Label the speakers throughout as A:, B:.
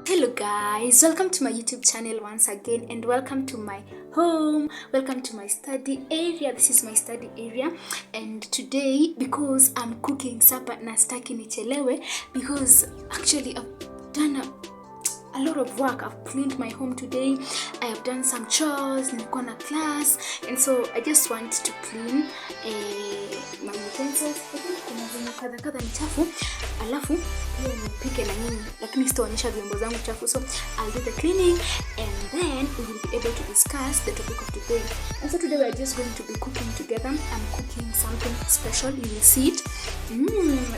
A: Hello guys, welcome to my YouTube channel once again, and welcome to my home, welcome to my study area. This is my study area, and today, because I'm cooking supper na staki nichelewe, because actually I've done a lot of work. I've cleaned my home today, I have done some chores, nilikuwa na class, and so I just want to clean my utensils. Kuna zenye kadha ni chafu, alafu hiyo nipike na nini, lakini sitaonyesha vyombo zangu chafu. So I'll do the cleaning and then we will be able to discuss the topic of today. And so today we are just going to be cooking together. I'm cooking something special. You will see it.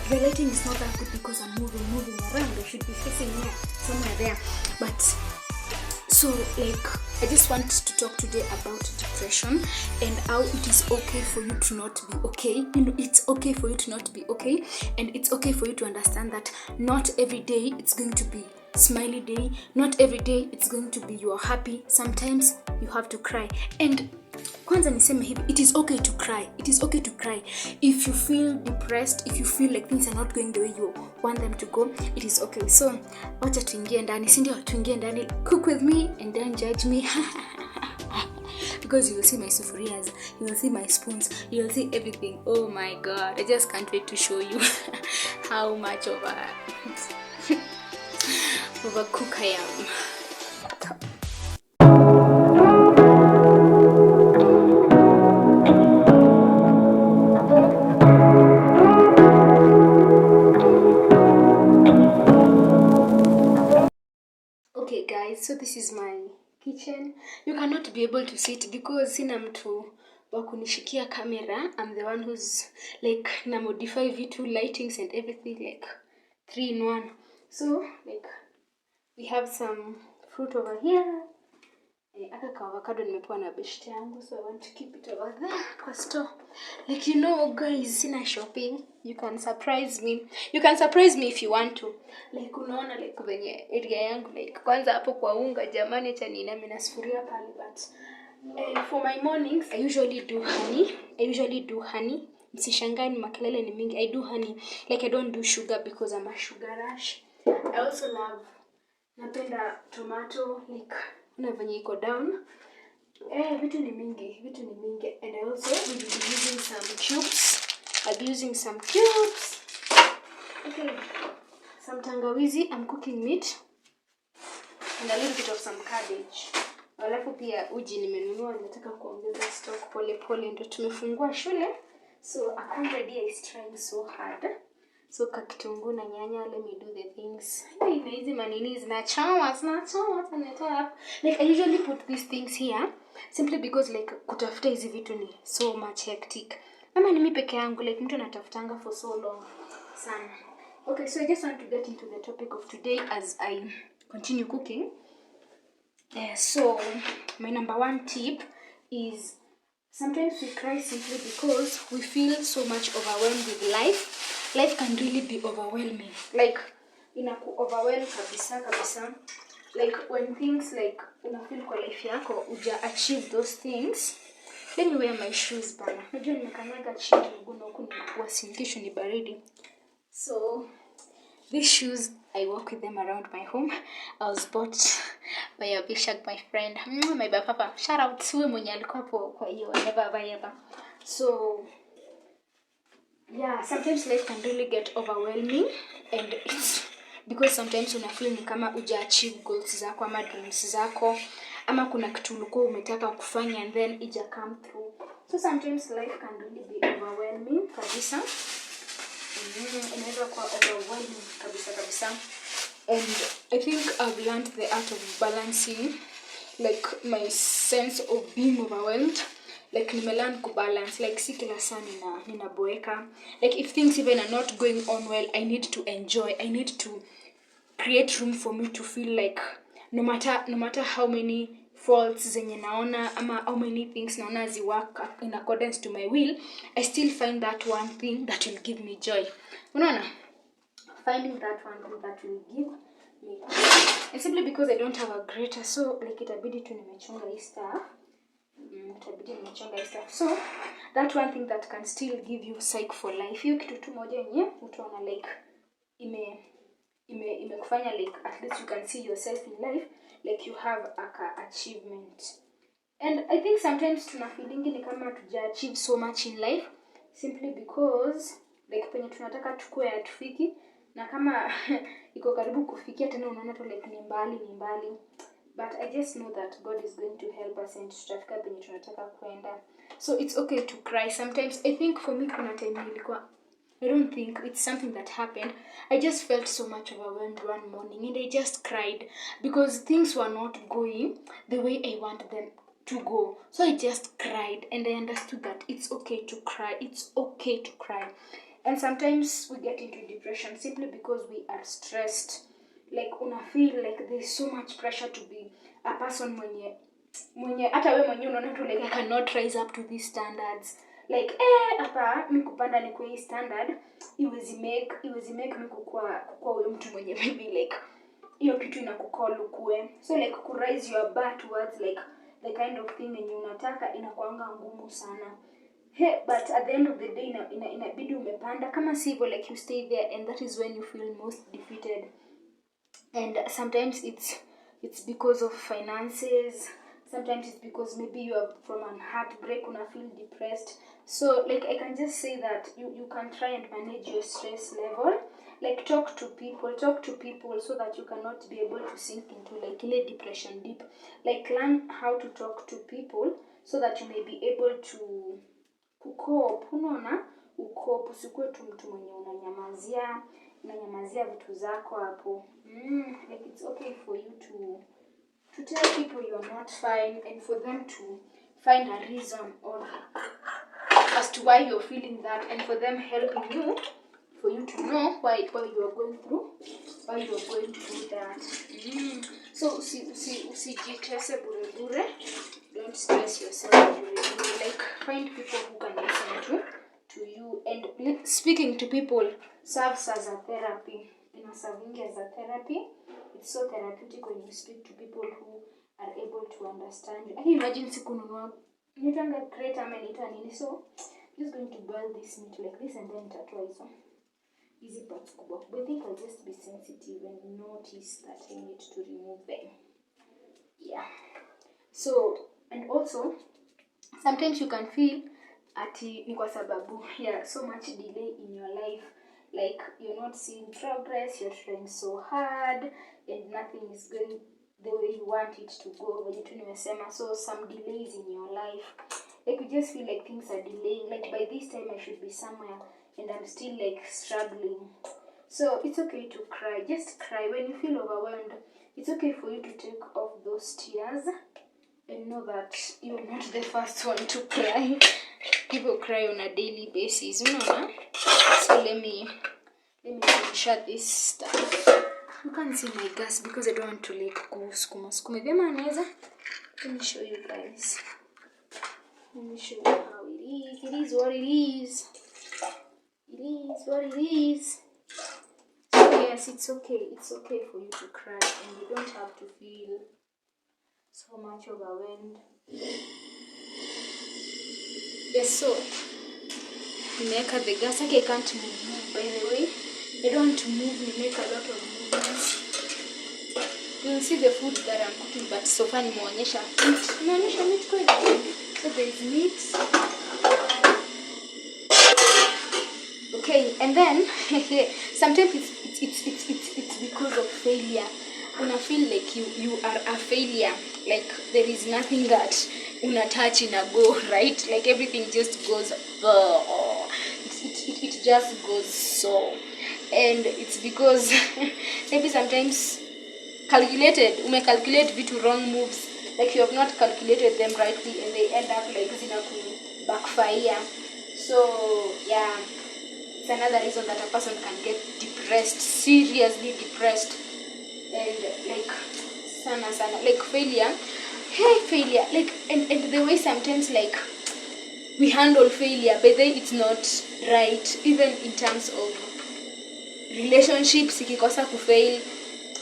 A: The lighting is not that good because I'm moving around. I should be facing here, somewhere there. But so I just want to talk today about depression and how it is okay for you to not be okay. It's okay for you to not be okay, and it's okay for you to understand that not every day it's going to be smiley day, not every day it's going to be you are happy. Sometimes you have to cry, and kwanza niseme hivi, it is okay to cry. It is okay to cry if you feel depressed, if you feel like things are not going the way you want them to go. It is okay. So wacha tuingie ndani, si ndio? Tuingie ndani, cook with me and don't judge me. Because you will see my sufurias, you will see my spoons, you will see everything. Oh my god, I just can't wait to show you how much of a cook I am. Okay guys, so this is my kitchen. You cannot be able to see it because sina mtu wa kunishikia camera. I'm the one who's na modify vitu, lightings and everything, 3 in 1. So we have some fruit over here. Aka ka avocado nimepewa na beshte yangu, so I want to keep it over there kwa store. Guys, sina shopping. You can surprise me. You can surprise me if you want to. Unaona venye area yangu kwanza hapo kwa unga, jamani, acha niname na sufuria pale. But for my mornings I usually do honey. Msishangae ni makelele ni mingi. I do honey. I don't do sugar because I'm a sugar rush. I also napenda tomato, na venye iko down. Vitu ni mingi. And I also will be using some cubes. I'll be using some cubes. Okay. Some tangawizi. I'm cooking meat. And a little bit of some cabbage. Alafu pia uji nimenunua, nataka kuongeza stock pole ndio tumefungua shule. So a comrade is trying so hard. So kakitunguu na nyanya, let me do the things. Na hizi manini zinachoma. I usually put these things here simply because kutafuta hizi vitu ni so much hectic. Ama ni mimi peke yangu, mtu anatafutanga for so long sana. Okay, so I just want to get into the topic of today as I continue cooking. So my number 1 tip is sometimes we cry simply because we feel so much overwhelmed with life. Life can really be overwhelming. Inaku overwhelm kabisa. When things una feel kwa life yako uja achieve those things. Let me wear my shoes bana. Najua nimekanyaga chini mguno huku wasindisho ni baridi. So these shoes, I walk with them around my home. I was bought by a Bishak, my friend, my papa. Shout out to mwenye alikuwa hapo kwa hiyo never. So yeah, sometimes life can really get overwhelming, and it's because sometimes una feel ni kama uja achieve goals zako ama dreams zako, ama kuna kitu ulikuwa umetaka kufanya and then ija come through. So sometimes life can really be overwhelming kabisa. Inaweza kuwa overwhelming kabisa. And I think I've learned the art of balancing my sense of being overwhelmed. Nimelearn to balance, si kila saa ninaboeka. If things even are not going on well, I need to enjoy. I need to create room for me to feel no matter how many faults zenye naona ama how many things naona zi work in accordance to my will, I still find that one thing that will give me joy. Unaona? Finding that one thing that will give me joy. And simply because I don't have a greater, so itabidi tu nimechunga hii stuff. So that one thing that can still give you psych for life. Hiyo kitu tu moja yenye utaona imekufanya like at least you can see yourself in life, like you have achievement. And I think sometimes tuna feeling ni kama tuja achieve so much in life simply because like penye tunataka tukue hatufiki, na kama iko karibu kufikia tena unaona tu like ni mbali. But I just know that God is going to help us and tutafika penye tunataka kwenda. So it's okay to cry sometimes. I think for me kuna time nilikuwa, I don't think it's something that happened. I just felt so much overwhelmed one morning and I just cried because things were not going the way I want them to go. So I just cried and I understood that it's okay to cry. It's okay to cry. And sometimes we get into depression simply because we are stressed. Like una feel like there's so much pressure to be a person mwenye hata wewe mwenyewe unaona tu like I cannot rise up to these standards. Like hapa mimi kupanda ni kwa hii standard iwezi make mimi kukua huyo mtu mwenye maybe like hiyo kitu inakukall ukue. So like ku raise your bar towards like the kind of thing yenye unataka inakuanga ngumu sana. But at the end of the day inabidi umepanda, kama sivyo like you stay there, and that is when you feel most defeated. And sometimes it's because of finances, sometimes it's because maybe you are from a heartbreak, una feel depressed. So like I can just say that you can try and manage your stress level. Like talk to people so that you cannot be able to sink into like ile depression deep. Like learn how to talk to people so that you may be able to cope. Unaona, ukope, usikuwe tu mtu mwenye unanyamazia vitu zako hapo. Like it's okay for you to tell people you are not fine, and for them to find a reason or as to why you're feeling that, and for them helping you, for you to know why you are going through that. So usijitese bure. Don't stress yourself bure. Like find people who can listen to you, and speaking to people serves as a therapy. Serving as a therapy. It's so therapeutic when you speak to people who are able to understand you. I can imagine sikununua nitanga create amenita nini, so just going to boil this meat like this and then tatwa hizo easy parts kubwa. But I think I'll just be sensitive and notice that I need to remove them. Yeah. So, and also sometimes you can feel ati ni kwa sababu so much delay in your life. Like you're not seeing progress, you're trying so hard and nothing is going the way you want it to go. So some delays in your life. Like you just feel like things are delaying. Like by this time I should be somewhere and I'm still like struggling. So it's okay to cry. Just cry when you feel overwhelmed. It's okay for you to take off those tears and know that you're not the first one to cry. People cry on a daily basis, you know. So let me shut this stuff. You can't see my gas because I don't want to like go skuma. Let me show you guys. Let me show you how it is. It is what it is. It is what it is. So yes, it's okay. It's okay for you to cry, and you don't have to feel so much overwhelmed. Yes, so nimeweka the gas. I can't move, by the way. I don't want to move. We make a lot of movements. You'll see the food that I'm cooking, but so far nimeonyesha meat kweli. So there is meat. Okay, and then sometimes it's because of failure. Una feel like you are a failure. Like there is nothing that una touch in a go, right? Like everything just goes it just goes so. And it's because maybe sometimes calculate vitu wrong moves, like you have not calculated them rightly, and they end up like zinaku backfire. So yeah, it's another reason that a person can get depressed, seriously depressed. And like sana like failure, like and the way sometimes like we handle failure, but then it's not right, even in terms of relationships. Ikikosa kufail,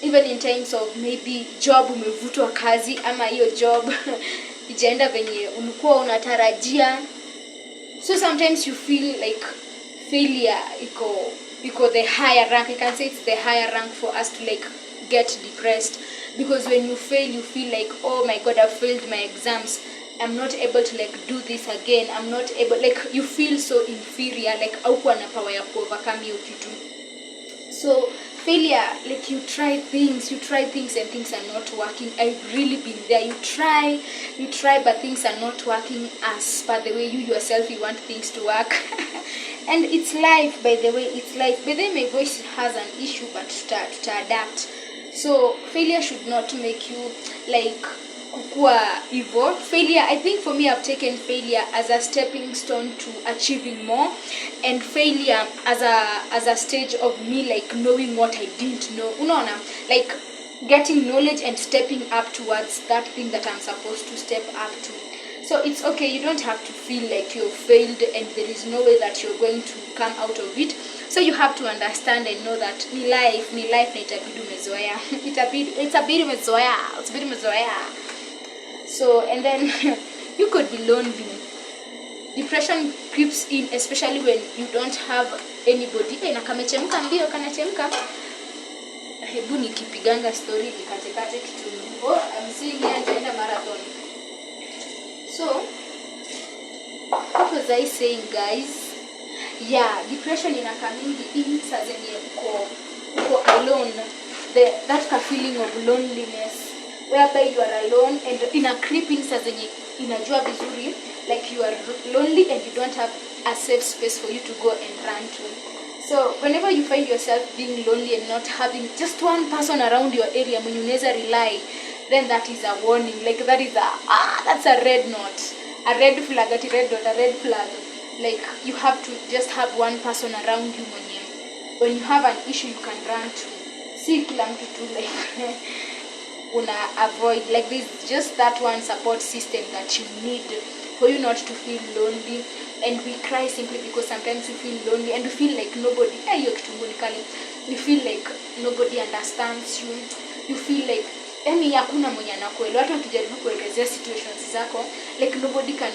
A: even in terms of maybe job, umevutwa kazi ama hiyo job ijaenda venye ulikuwa unatarajia. So sometimes you feel like failure iko because the higher rank, I can say it's the higher rank for us to like get depressed, because when you fail you feel like, oh my god, I failed my exams, I'm not able to like do this again, I'm not able, like you feel so inferior, like haukuwa na power ya overcome hiyo kitu. So failure, like you try things and things are not working. I've really been there. You try but things are not working as per the way you yourself you want things to work. And it's life, by the way, it's life. By the way, my voice has an issue, but to adapt. So failure should not make you like kukua evil. Failure, I think for me, I've taken failure as a stepping stone to achieving more, and failure as a stage of me like knowing what I didn't know. Unaona, like getting knowledge and stepping up towards that thing that I'm supposed to step up to. So it's okay, you don't have to feel like you've failed and there is no way that you're going to come out of it. So you have to understand and know that ni life na itabidi umezoea. Itabidi umezoea. So, and then you could be lonely. Depression creeps in, especially when you don't have anybody. Na kamechemka mbio kanachemka. Hebu nikipiganga story nikatekate kitu. Oh, I'm seeing here nitaenda marathon. So, what was I saying, guys? Yeah, depression inakaming in saa zenye uko alone. That feeling of loneliness, whereby you are alone and in a creeping saa zenye inajua vizuri, like you are lonely and you don't have a safe space for you to go and run to. So whenever you find yourself being lonely and not having just one person around your area when you never rely, then that is a warning. Like that's a red note, a red flag, a red flag. Like you have to just have one person around you when you have an issue you can run to. See kila mtu tu like una avoid, like this, just that one support system that you need for you not to feel lonely. And we cry simply because sometimes we feel lonely and we feel like nobody, we feel like nobody understands you. You feel like hakuna mwenye anakuelewa. Hata ukijaribu kuelezea situations zako, like nobody can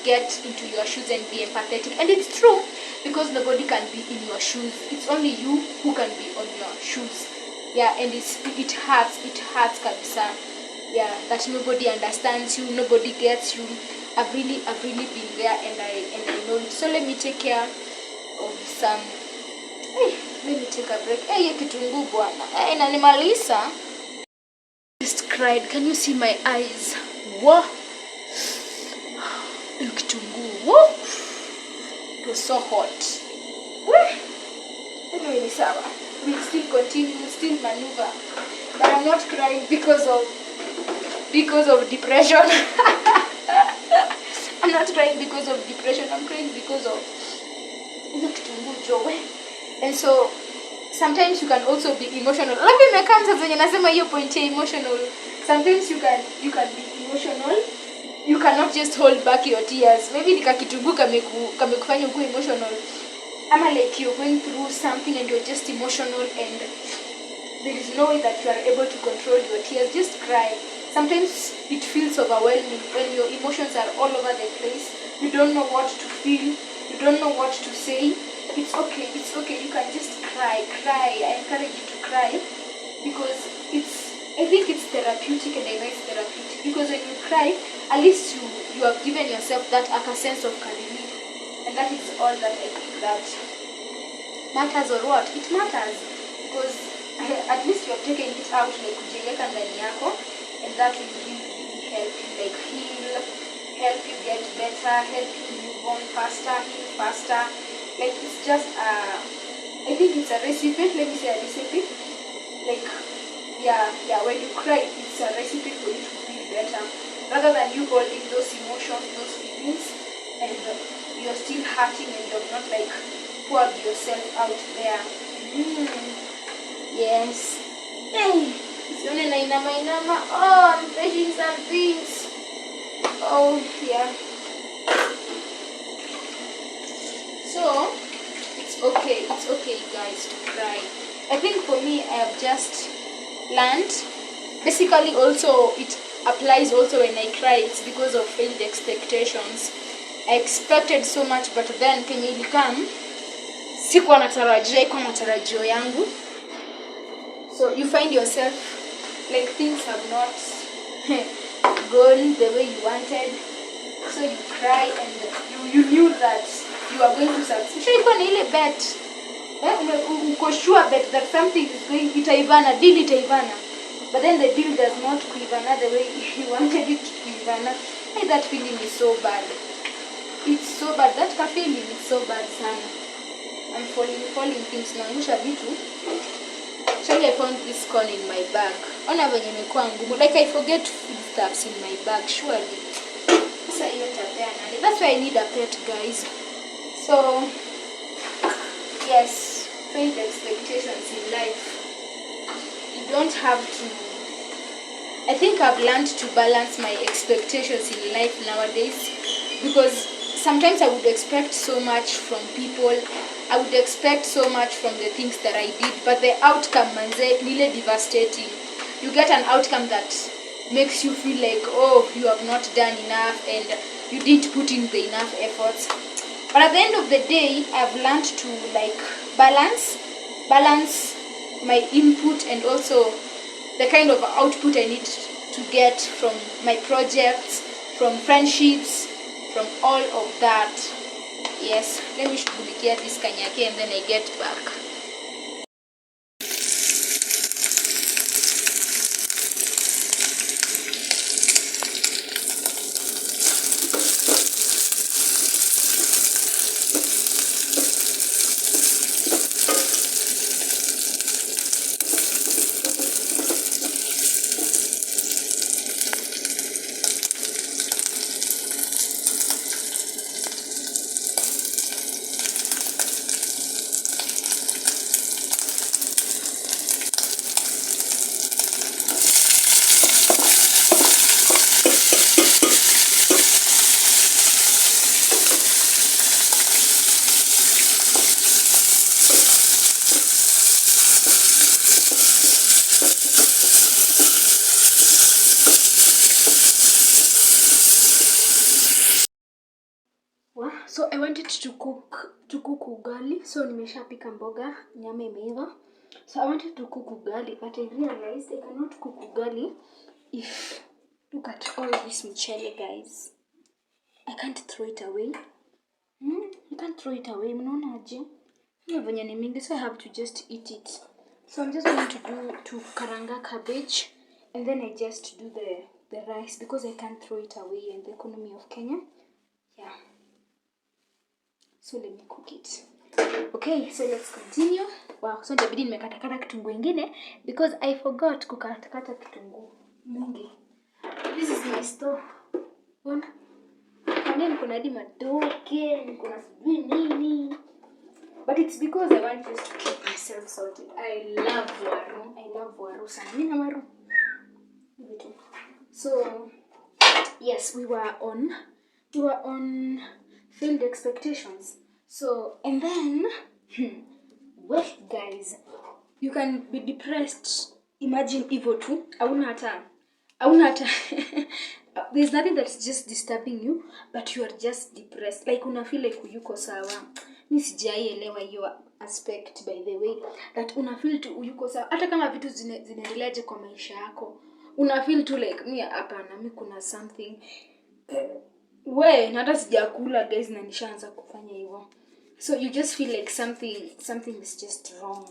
A: get into your shoes and be empathetic. And it's true, because nobody can be in your shoes. It's only you who can be on your shoes. Yeah, and it hurts kabisa. Yeah, that nobody understands you, nobody gets you. I've really been there, and I know it. So let me take care of some. Let me take a break. Hiyo kitunguu bwana. Inanimalisa. Just cried. Can you see my eyes? Whoa. Kitunguu. Whoa. It was so hot. Anyway, sawa. We'll still continue, we'll still maneuver. But I'm not crying because of depression. I'm not crying because of depression. I'm crying because of joy. And so sometimes you can also be emotional. Let me make sense when nasema hiyo point emotional. Sometimes you can be emotional. You cannot just hold back your tears. Maybe nikakitungu kamekufanya uko emotional. Ama like you're going through something and you're just emotional and there is no way that you are able to control your tears. Just cry. Sometimes it feels overwhelming when your emotions are all over the place. You don't know what to feel. You don't know what to say. It's okay. You can just cry. I encourage you to cry because I think it's therapeutic, and I know it's therapeutic because when you cry, at least you have given yourself that sense of relief, and that is all that I think that matters. Or what? It matters because at least you have taken it out, like kujiweka ndani yako. And that will really help you like heal, help you get better, help you move on faster, heal faster. Like it's just I think it's a recipe. Let me say a recipe. Like yeah, when you cry, it's a recipe for you to feel better. Rather than you holding those emotions, those feelings, and you're still hurting and you're not like poured yourself out there. Yes. Hey. Inama. Oh, I'm touching some things. Oh, yeah. So, it's okay, guys, to cry. I think for me, I have just learned. Basically, also, it applies also when I cry. It's because of failed expectations. I expected so much, but then can you come? sikuwa natarajia, iko matarajio yangu. So you find yourself like things have not gone the way you wanted, so you cry and you knew that you are going to succeed. Iko ni ile bet, uko sure bet that something is going itaivana, deal itaivana, but then the deal does not kuivana the way you wanted it to kuivana. Hey, that feeling is so bad. It's so bad. That feeling is so bad sana. I'm falling things naangusha vitu. Actually, I found this corn in my bag. Ona venye imekuwa ngumu. Like I forget food stuffs in my bag, surely. Sasa hiyo tapeana. That's why I need a pet, guys. So, yes, failed expectations in life. You don't have to. I think I've learned to balance my expectations in life nowadays, because sometimes I would expect so much from people. I would expect so much from the things that I did, but the outcome, manze, really devastating. You get an outcome that makes you feel like, oh, you have not done enough and you didn't put in the enough efforts. But at the end of the day, I've learned to like balance my input and also the kind of output I need to get from my projects, from friendships, from all of that. Yes, let me shughulikia this kanyake and then I get back. So I wanted to cook ugali. So nimeshapika mboga, nyama imeiva. So I wanted to cook ugali, but I realized I cannot cook ugali if, look at all this mchele, guys. I can't throw it away. I can't throw it away. Mnaona aje? Hiyo venye ni mingi, so I have to just eat it. So I'm just going to karanga cabbage, and then I just do the rice because I can't throw it away in the economy of Kenya. Yeah. So let me cook it. Okay, so let's continue. Wow, so inabidi nimekatakata kitunguu ingine because I forgot kukatakata kitunguu mingi. This is my store. Ona. Kama niko na hadi madoke, niko na sijui nini. But it's because I want just to keep myself salted. I love waru sana. Mimi na waru. So, yes, we were on failed expectations. So, and then, well, guys, you can be depressed. Imagine hivyo tu. Hauna hata there's nothing that's just disturbing you, but you are just depressed. Like una feel like uyuko sawa. Mimi sijaielewa hiyo aspect, by the way, that una feel tu uyuko sawa. Hata kama vitu zinaendeleaje kwa maisha yako, una feel tu like mimi hapana, mimi kuna something. Hata sijakula, guys, na nishaanza kufanya hivyo. So you just feel like something is just wrong.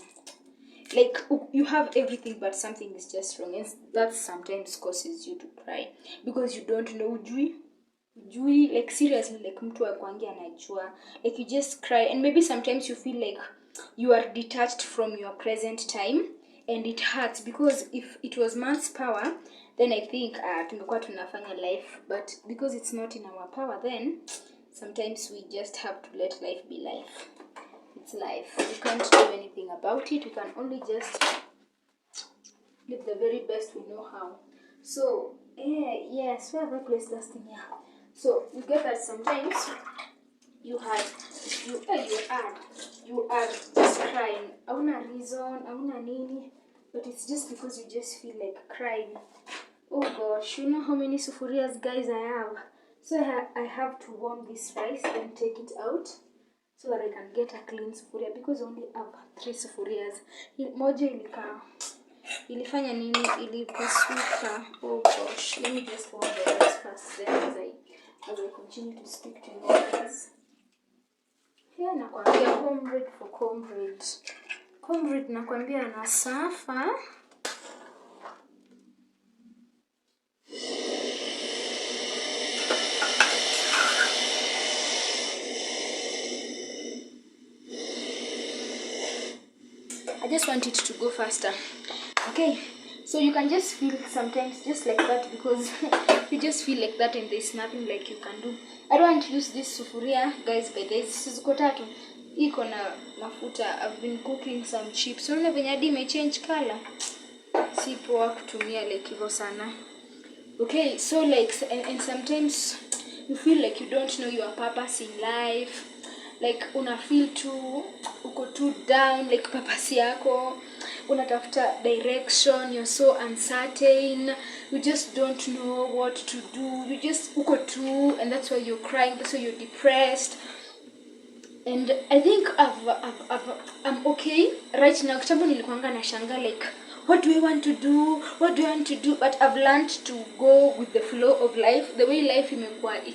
A: Like you have everything but something is just wrong, and that sometimes causes you to cry because you don't know ujui, like seriously, like mtu akwangia anajua, like you just cry, and maybe sometimes you feel like you are detached from your present time, and it hurts because if it was man's power, then I think tungekuwa tunafanya life, but because it's not in our power, then sometimes we just have to let life be life. It's life. We can't do anything about it. We can only just live the very best we know how. So, yes, we have a place last thing here. So, you get that sometimes you are just crying. Auna reason, auna nini, but it's just because you just feel like crying. Oh gosh, you know how many sufurias, guys, I have. So I have to warm this rice and take it out. so that I can get a clean sufuria because I only have 3 sufurias. Moja ilifanya nini, ilipasuka. Oh gosh, let me just warm the rice first then as I continue to speak to you guys. Yeah, nakwambia comrade for comrade. Comrade nakwambia anasafa. I just want it to go faster. Okay, so you can just feel sometimes just like that because you just feel like that and there's nothing like you can do. I don't want to use this sufuria, guys, by this ziko tatu. Iko na mafuta. I've been cooking some chips. Unaona venye hadi imechange color. Si poa kutumia like hivyo sana. Okay, so like and sometimes you feel like you don't know your purpose in life. Like una feel uko too down, like purpose yako, unatafuta direction, you're so uncertain, you just don't know what to do, you just uko too, and that's why you're crying, that's why you're depressed. And I think I'm okay right now. Kitambo nilikuanga nashanga like what do I want to do, but I've learned to go with the flow of life. The way life imekuwa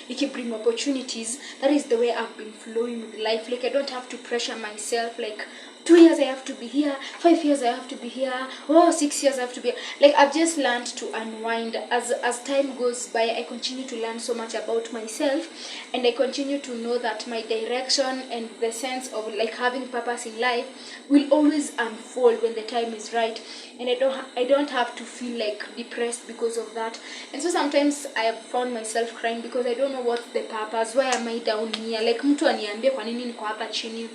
A: iki bring opportunities, that is the way I've been flowing with life. Like I don't have to pressure myself like 2 years I have to be here, 5 years I have to be here, 6 years I have to be here. Like I've just learned to unwind. As time goes by, I continue to learn so much about myself, and I continue to know that my direction and the sense of like having purpose in life will always unfold when the time is right, and I don't have to feel like depressed because of that. And so sometimes I have found myself crying because I don't know what's the purpose. Why am I down here? Like mtu aniambie kwa nini niko hapa chini.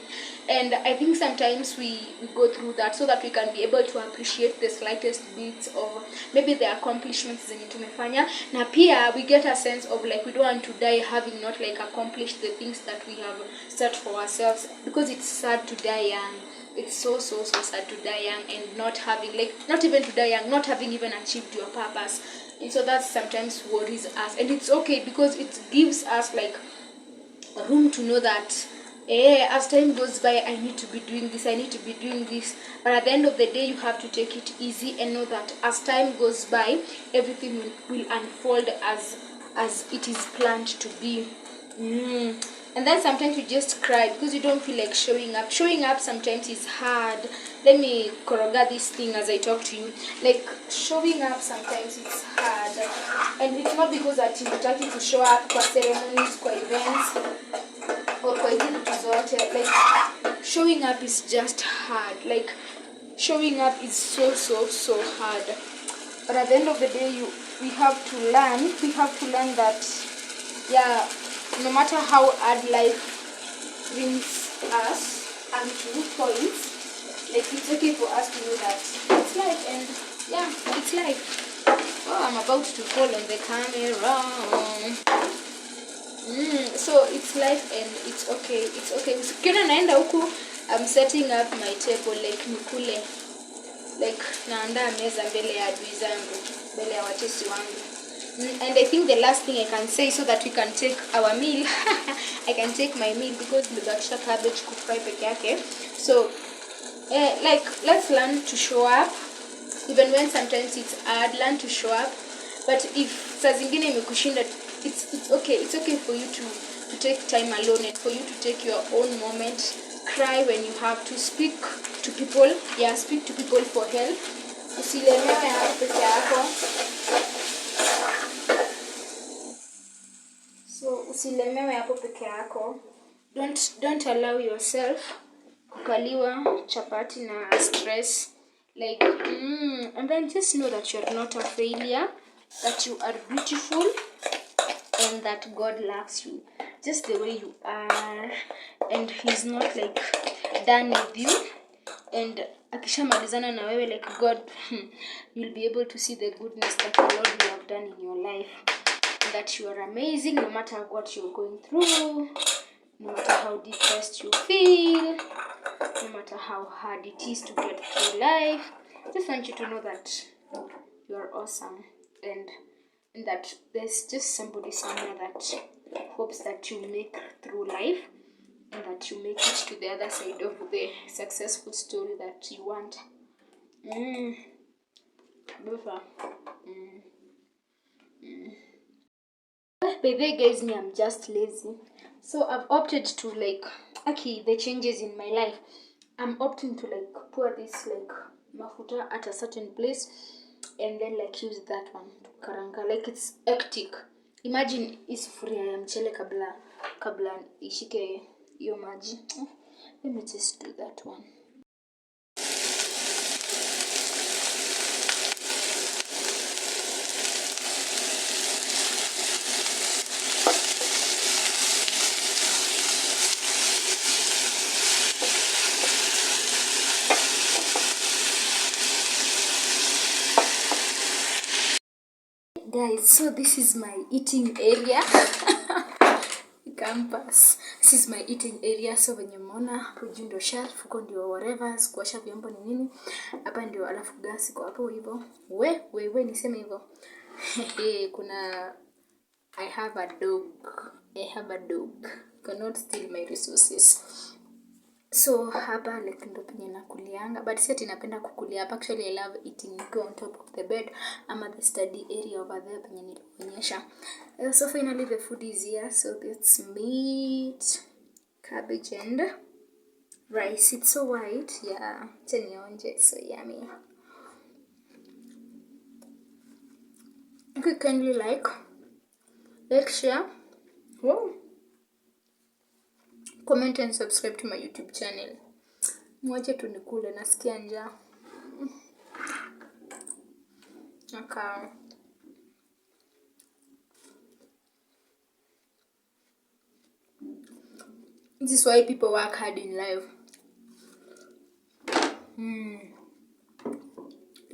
A: And I think sometimes we go through that so that we can be able to appreciate the slightest bits of maybe the accomplishments zenye tumefanya. Na pia we get a sense of like we don't want to die having not like accomplished the things that we have set for ourselves, because it's sad to die young. It's so sad to die young and not having like not even to die young, not having even achieved your purpose. And so that sometimes worries us, and it's okay because it gives us like room to know that as time goes by, I need to be doing this. But at the end of the day, you have to take it easy and know that as time goes by, everything will unfold as it is planned to be. And then sometimes you just cry because you don't feel like showing up. Showing up sometimes is hard. Let me koroga this thing as I talk to you. Like showing up sometimes it's hard, and it's not because that you're starting to show up for ceremonies, for events, or for anything. Like showing up is just hard. Like showing up is so hard. But at the end of the day, we have to learn that no matter how hard life brings us unto points, like it's okay for us to know that it's life, and it's life. Oh, I'm about to fall on the camera. So it's life and it's okay. Ukiona naenda huku, I'm setting up my table like nikule. Like naandaa meza mbele ya adui zangu, mbele ya watesi wangu. And I think the last thing I can say so that we can take our meal, I can take my meal because nimebakisha cabbage kufry peke yake. So like let's learn to show up even when sometimes it's hard. Learn to show up. But if saa zingine imekushinda, it's okay for you to take time alone and for you to take your own moment. Cry when you have to. Speak to people for help. Usilemewe hapo peke yako. So usilemewe hapo peke yako. Don't allow yourself kukaliwa chapati na stress. Like and then just know that you're not a failure, that you are beautiful, and that God loves you just the way you are, and he's not like done with you. And akishamalizana na wewe, like God, you'll be able to see the goodness that the Lord will have done in your life, and that you are amazing no matter what you're going through, no matter how depressed you feel, no matter how hard it is to get through life. I just want you to know that you're awesome, and that there's just somebody somewhere that hopes that you make through life. and that you make it to the other side of the successful story that you want. By the way guys, me, I'm just lazy, so I've opted to like, okay, the changes in my life, I'm opting to like pour this like mafuta at a certain place and then like use that one to karanga. Like it's hectic. Imagine isufuria ya mchele kabla ishike hiyo maji. Let me just do that one. Guys, so this is my eating area. Campus. This is my eating area. So venye mmeona huju ndio shelf, huko ndio whatever, kuosha vyombo ni nini. Hapa ndio alafu gas iko hapo hivyo. We niseme hivyo. Kuna I have a dog. Cannot steal my resources. So hapa like ndo penye nakulianga, but si ati napenda kukulia hapa. Actually I love eating on top of the bed ama the study area over there penye nilionyesha. So finally the food is here. So it's meat, cabbage and rice. It's so white. Yeah, tenionje, so yummy. If you kindly like, share, comment and subscribe to my YouTube channel. Mwache tu nikule, nasikia njaa. Okay. This is why people work hard in life.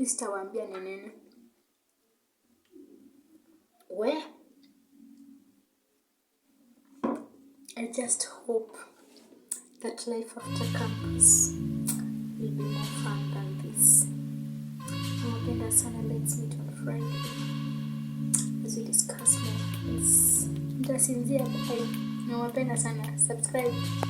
A: Sitawaambia ni nini. I just hope that life after campus will be more fun than this. Nawapenda sana. Let's meet on Friday as we discuss more. Mtasinzia bye. Nawapenda sana. Subscribe.